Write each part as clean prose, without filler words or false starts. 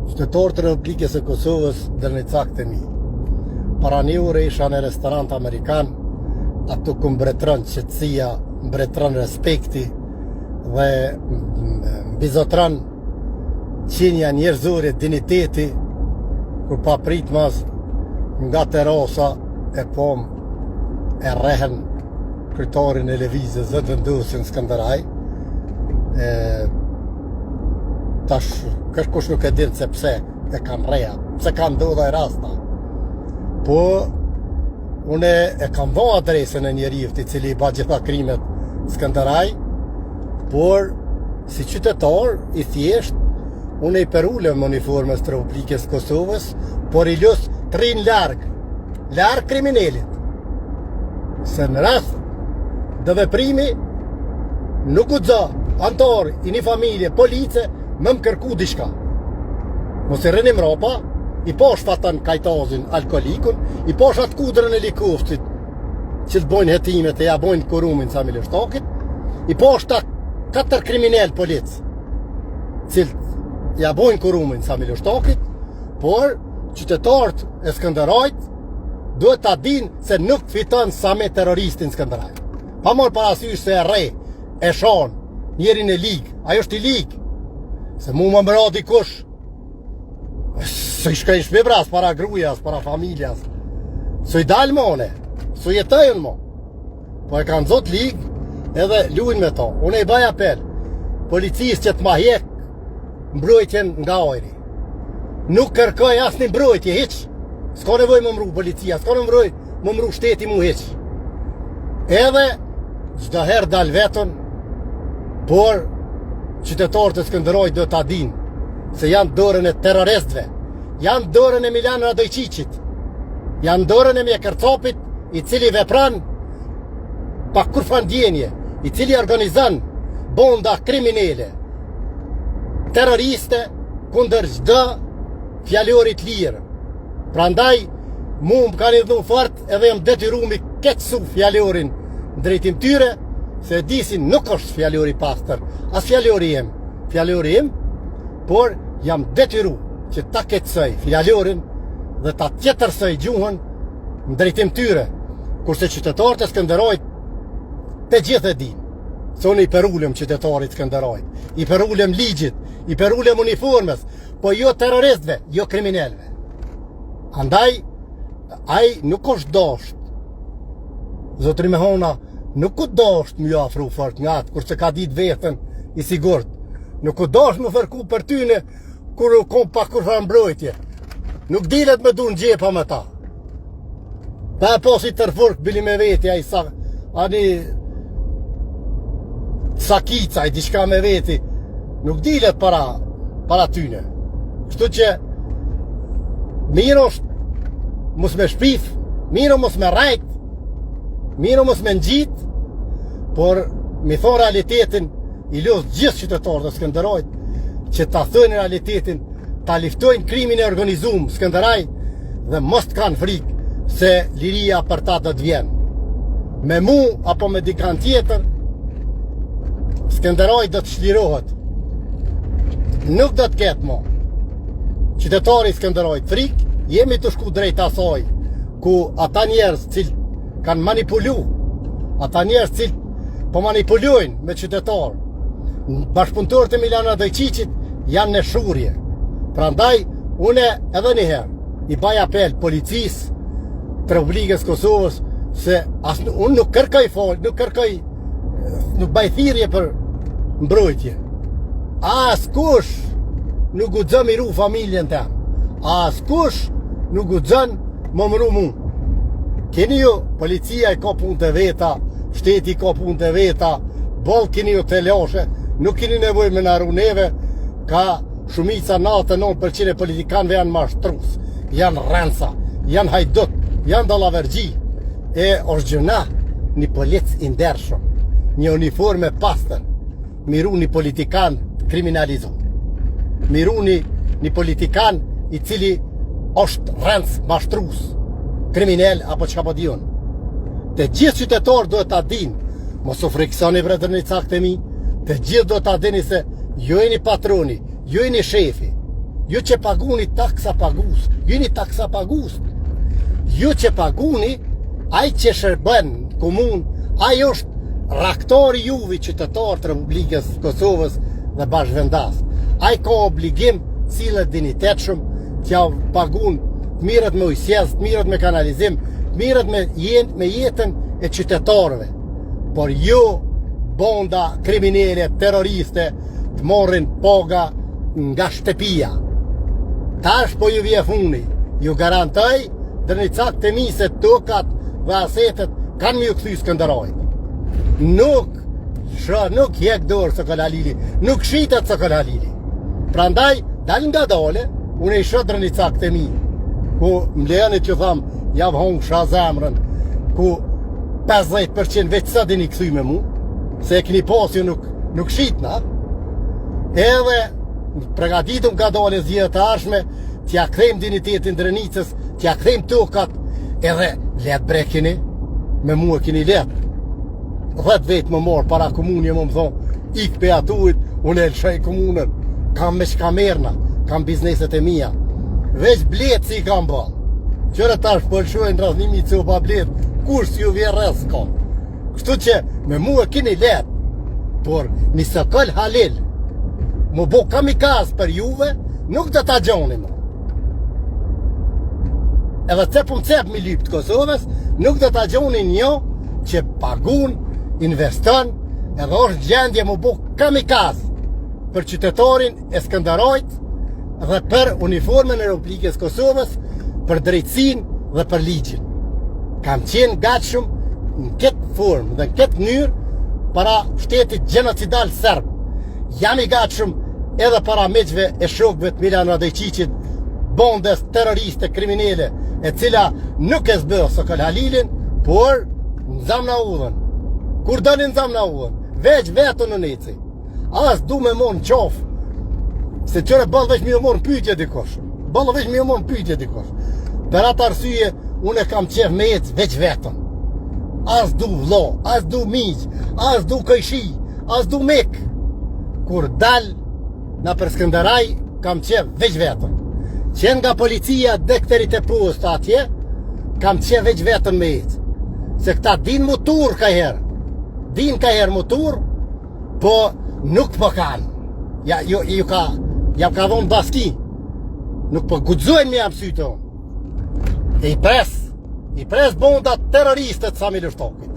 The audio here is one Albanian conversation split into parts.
Qytetarët të Republikës së Kosovës dërni caktë e mi. Para një ore isha në restorant amerikan, ato ku mbretëron qetësia, mbretëron respekti dhe mbizotron qenja njerëzore, diniteti, kur pa prit mas nga terasa e pom e rehen kryetarin e lëvizjes zot vendosin Skënderaj. Tash kërkush nuk e din se pse e kanë reja, pse kanë ndodha e rasta. Po une e kam dho adresën e njeriut i cili i ba gjitha krimet Skënderaj, por si qytetar i thjesht une i perulem uniformës të Republikës Kosovës, por i lus të rinë larg kriminalit. Se në rast dhe veprimi nuk u dza antar i një familje, police, më kërku diçka. Mos i rënim ropa, i posh fatën kajtazin alkoholikun, i posh atë kudrën e likoftit, që të bojnë hetimet e ja bojnë kurumin sa milështakit, i posh ta 4 kriminell polic, cilët ja bojnë kurumin sa milështakit, por qytetarët e Skënderajt duhet ta din se nuk fiton sa me terroristin Skënderaj. Pa marrë parasysh se e re, e shon, njerin e lig, ajo është i lig. Se mu më mëra dikush, së i shkajnë shpibras para grujas, para familjas, së i dalë mone, së i jetojnë mo. Po e kanë zot lig, edhe luin me to. Unë i baj apel, policisë që të ma hjek mbrojtjen nga ajri. Nuk kërkoj asë një mbrojtje, hiq. S'ka nevoj më mru policia, s'ka nevoj më mru shteti mu hiq. Edhe, çdo herë dal vetën, por qytetarët e Skënderajt do ta dinë se janë dorën e terroristëve, janë dorën e Milan Radojčićit, janë dorën e Mjekërcopit, i cili vepran pa kurfandjenje, i cili organizon bonda kriminele, terroriste kundër çdo fjalorit lirë. Prandaj, mu më kanë idhnu fort edhe jam detyru mi ketsu fjalorin drejtim tyre, se disin nuk është fjalori pastër, as fjalori im, por jam detyru që ta ketsoj fjalorin dhe ta tjetërsoj gjuhën në drejtim tyre, kurse qytetarët e Skënderajt të gjithë e din, se unë i perulem qytetarit Skënderajt, i perulem ligjit, i perulem uniformës, po jo terroristëve, jo kriminelve. Andaj, ai nuk është dasht, zotri me hona, nuk u dasht më afru fort nga atë, kurse ka ditë vetën i sigurt. Nuk u dasht më fërku për tyne, kur u kom pa kur fa mbrojtje. Nuk dilet me du në gjepa me ta. Pa e posi tërfurk, bili me veti, ani sakica, i diçka me veti, nuk dilet para tyne. Kështu që, mirë është, mos me shpif, mirë mos me rajt, mirë mos me ngjit, por mi thonë realitetin, i los gjithë qytetarët e Skënderajt, që ta thënë realitetin, ta liftojnë krimin e organizuar Skënderaj dhe mos të kanë frikë se liria për ta do të vjen. Me mu apo me dikant tjetër, Skënderaj do të shlirohet. Nuk do të ketë mo. Qytetari i Skënderajt frikë, jemi të shku drejt asaj, ku ata njerëz cilë kanë manipulu, ata njerëz cilë po manipulojnë me qytetarë, bashkëpunëtorët e Milan Radojčićit janë në shurje. Prandaj, une edhe njëherë i baj apel policisë të Republikës Kosovës se unë nuk kërkoj fol, nuk baj thirrje për mbrojtje. As kush nuk guxon miru familjen tem. As kush nuk guxon më mru mu. Keni ju, policia i ka punë të veta, shteti ka punë të veta, boll keni ju të lashe, nuk keni nevoj me naru neve, ka shumica 99% e politikanëve janë mashtrus, janë rënca, janë hajdut, janë dallavergji, e është gjëna një polic i ndershëm, një uniforme pastër, miru një politikan kriminalizum, miru një politikan i cili është rënc mashtrus, kriminel apo çka po diun. Të gjithë qytetarët duhet ta dinë, mos u friksoni për një cakt e mi, të gjithë duhet ta dini se ju jeni patroni, ju jeni shefi, ju që paguni taksa pagus, jeni taksa pagus. Ju që paguni, ai që shërben komun, ai është raktori juve qytetar të Republikës Kosovës dhe bashkëvendas. Ai ka obligim cilët dinitetshëm t'ja pagun mirët me ujësjes, mirët me kanalizim, mirët me jetën e qytetarëve. Por ju bonda kriminele, terroriste, të morrin paga nga shtëpia. Tash po ju vje funi, ju garantoj dërë një cak të mi se tokat dhe asetet kanë mjë këthy Skënderajt. Nuk jek dorë Sokol Halili, nuk shitet Sokol Halili. Prandaj, dalin nga dole, unë i shë dërë një cak të mi, ku më lejonit ju thamë, javë hongë shra zemrën, ku 50% veç së dini këthy me mu, se e këni pas ju nuk shitna, edhe pregaditëm ka dole zhjetë të arshme, t'ja kthejmë dinitetin Drenicës, t'ja kthejmë tokat, edhe let brekini, me mu e kini let. 10 vetë më morë para komunje më thonë, ik pe atuit, unë e lëshaj komunën, kam me shkamerna, kam bizneset e mija. Veç bletë si i kam balë. Qërë tash pëlshojnë raznimi që u pa bletë, kur si ju vje rrës kam. Kështu që me mu e kini let, por një Sokol Halil, më bo kamikaz për juve, nuk dhe ta gjoni më. Edhe cepëm cep mi lypë të Kosovës, nuk dhe ta gjoni një që pagun, investon, edhe është gjendje më bo kamikaz për qytetarin e Skënderajt dhe për uniformën e Republikës Kosovës, për drejtsin dhe për ligjin. Kam qenë gatshëm në këtë formë dhe në këtë mënyrë para shtetit genocidal serb. Jam i gatshëm edhe para miqve e shokëve të Milan Radojqiqit, bondes terroriste kriminele, e cila nuk e zbë Sokol Halilin, por në zamna udhën. Kur dëni në zamna udhën, veç vetën në neci. As du me mon qofë, se qëre balë veç mi e morën pyjtje dikosh. Balë veç mi e morën pyjtje dikosh. Per atë arsye, unë e kam qef me ecë veç vetën. As du vlo, as du miq, as du këjshi, as du mek. Kur dal na për Skënderaj, kam qef veç vetën. Qenë nga policia dhe këterit e post atje, kam qef veç vetën me ecë. Se këta din motor ka herë. Din ka herë motor, po nuk po kanë. Ja ka dhonë baski. Nuk po gudzojnë me jam sytë unë. E i pres bondat terroristet sa Miloshtokit.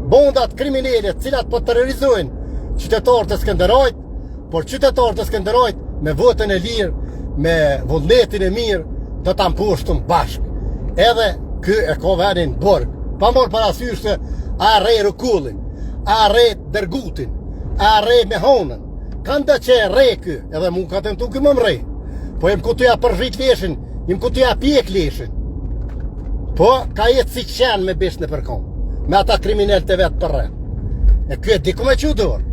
Bondat kriminele cilat po terrorizojnë qytetarët e Skënderajt, por qytetarët e Skënderajt me votën e lirë, me vullnetin e mirë, do ta mposhtëm bashkë. Edhe ky e ka vendin Borg. Pa morë parasysh se a re Rukullin, a re Dergutin, a re Mehonën. Kanë da që e re ky, edhe mu ka tentu ky më mre. Po jem ku t'ja përvrit leshin, jem ku t'ja pjek leshin. Po ka jetë si qenë me bishë në përkom, me ata kriminell të vetë përre. E ky e di ku me që dorë.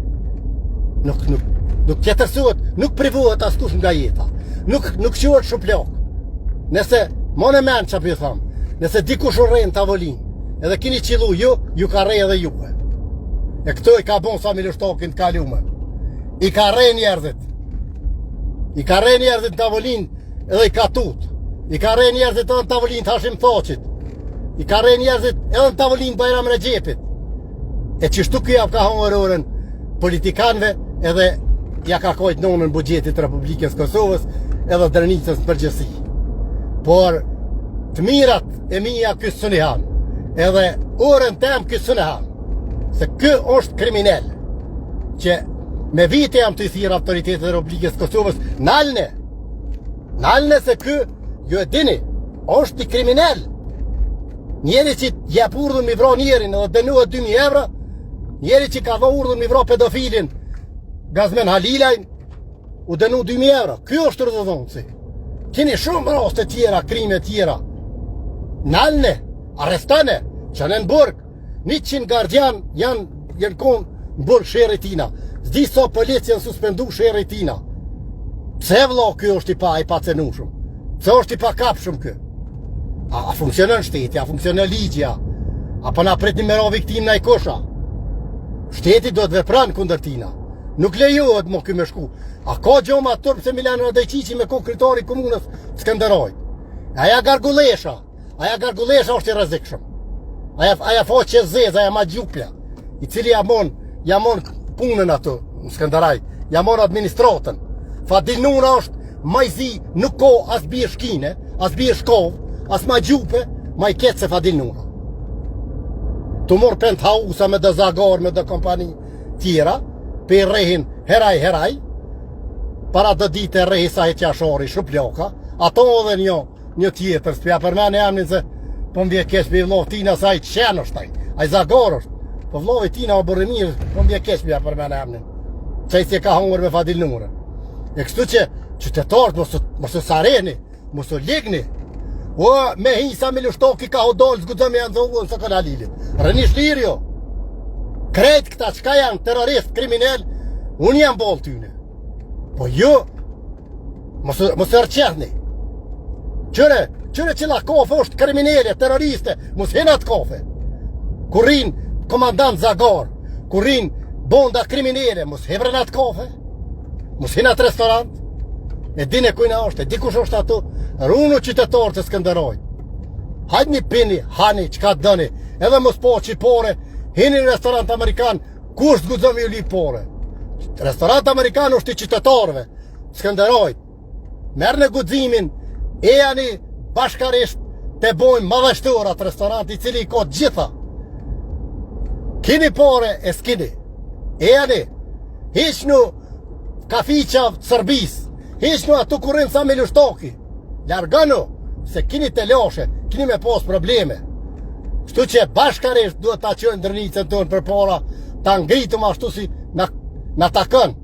Nuk tjetërsuat, nuk privohet askush nga jeta. Nuk quhet shuplok. Nëse, mon e menë që për thamë, nëse dikush u rejnë tavolin, edhe kini qilu ju ka rej edhe juve. E këto i ka bon sa Miloshtokin të kalume. I ka rej njerëzit. I ka rej njerëzit në tavolin edhe i ka tut. I ka rej njerëzit edhe në tavolin të Hashim Thoqit. I ka rej njerëzit edhe në tavolin të Bajram Recepit. E qështu kjo ka hongërorën politikanve edhe ja ka kojt nonën bugjetit Republikës Kosovës edhe Drenicës në përgjësi. Por të mirat e mija kësë së një hanë, edhe orën tem kësë së një hanë, se kë është kriminell, që me vite jam të i thirë autoritetet e Republikës Kosovës, nalne se kë, ju e dini, është i kriminell. Njeri që jep urdhën mi vro njerin edhe dënohet 2.000 euro, njeri që ka vë urdhën mi vro pedofilin, Gazmen Halilajn, u dënu 2.000 euro. Kjo është rëdhëdhonësi. Kini shumë raste tjera, krime tjera. Nalne, arrestane, që në Borg, 100 gardian janë konë në Borg shere tina. Zdi so policia në suspendu shere tina. Pse vlo kjo është i pa cenushëm? Pse është i pa kapshëm kjo? A funksionën shteti, a funksionën ligja? Apo na pret një mero viktim në i kosha? Shteti do të vepran kundër tina. Nuk lejohet më ky me shku. A ka gjoma turp se Milano Radojqiqi me ko kryetari komunës Skënderaj. Aja gargulesha është i rrezikshëm. Aja faqe zeza, aja ma gjupja, i cili jamon punën atë në Skënderaj, jamon administratën. Fadil Nuna është majzi, nuk ko as bie shkine, as bie shkov, as ma gjupe, ma i ketë se Fadil Nuna. Të morë penthausa me dhe zagar, me dhe kompani tjera, pe rehin heraj, para dhe dite rehi sa e qashori, shuploka, ato edhe një tjetër, s'pja për mene emnin se po m'vje kesh për vlov tina sa i qenë është taj, a i zagar është, po vlovi tina o bërë mirë, po m'vje kesh për mene emnin, që i si ka hongër me Fadil Nura. E kështu që qytetarët mosë sareni, mosë ligni, o me hisa me lushtoki ka hodolë zgudëm janë zohën së këna lilit. Rënish lirë jo. Krejt këta qka janë terrorist, kriminell, unë jam bolë tyne. Po jo, mosë rëqethni. Qëre që la kofe është kriminelle, terroriste, mosë hinat kofe. Kur rinë komandant Zagar, kur rinë bonda kriminelle, mosë hebrenat kofe. Mosë hinat restorant. E dine kujna është, e dikush është ato, runu qytetarë të Skënderaj. Hajtë një pini, hani, qka të dëni, edhe mos po qipore, hini në restorant Amerikan, kush të guzëm ju li pore. Restorant Amerikan është i qytetarëve, Skënderaj. Merë në guzimin, e janë bashkarisht të bojmë madhështur atë restorant i cili i ka gjitha. Kini pore e s'kini. E janë, hiqnu kafiqa Sërbis, hiqnu ato kurin sa me lushtoki. Largënu, se kini të loshe, kini me pos probleme. Shtu që bashkarisht duhet ta qënë ndërnicën tonë për para, ta ngritëm ashtu si na takën.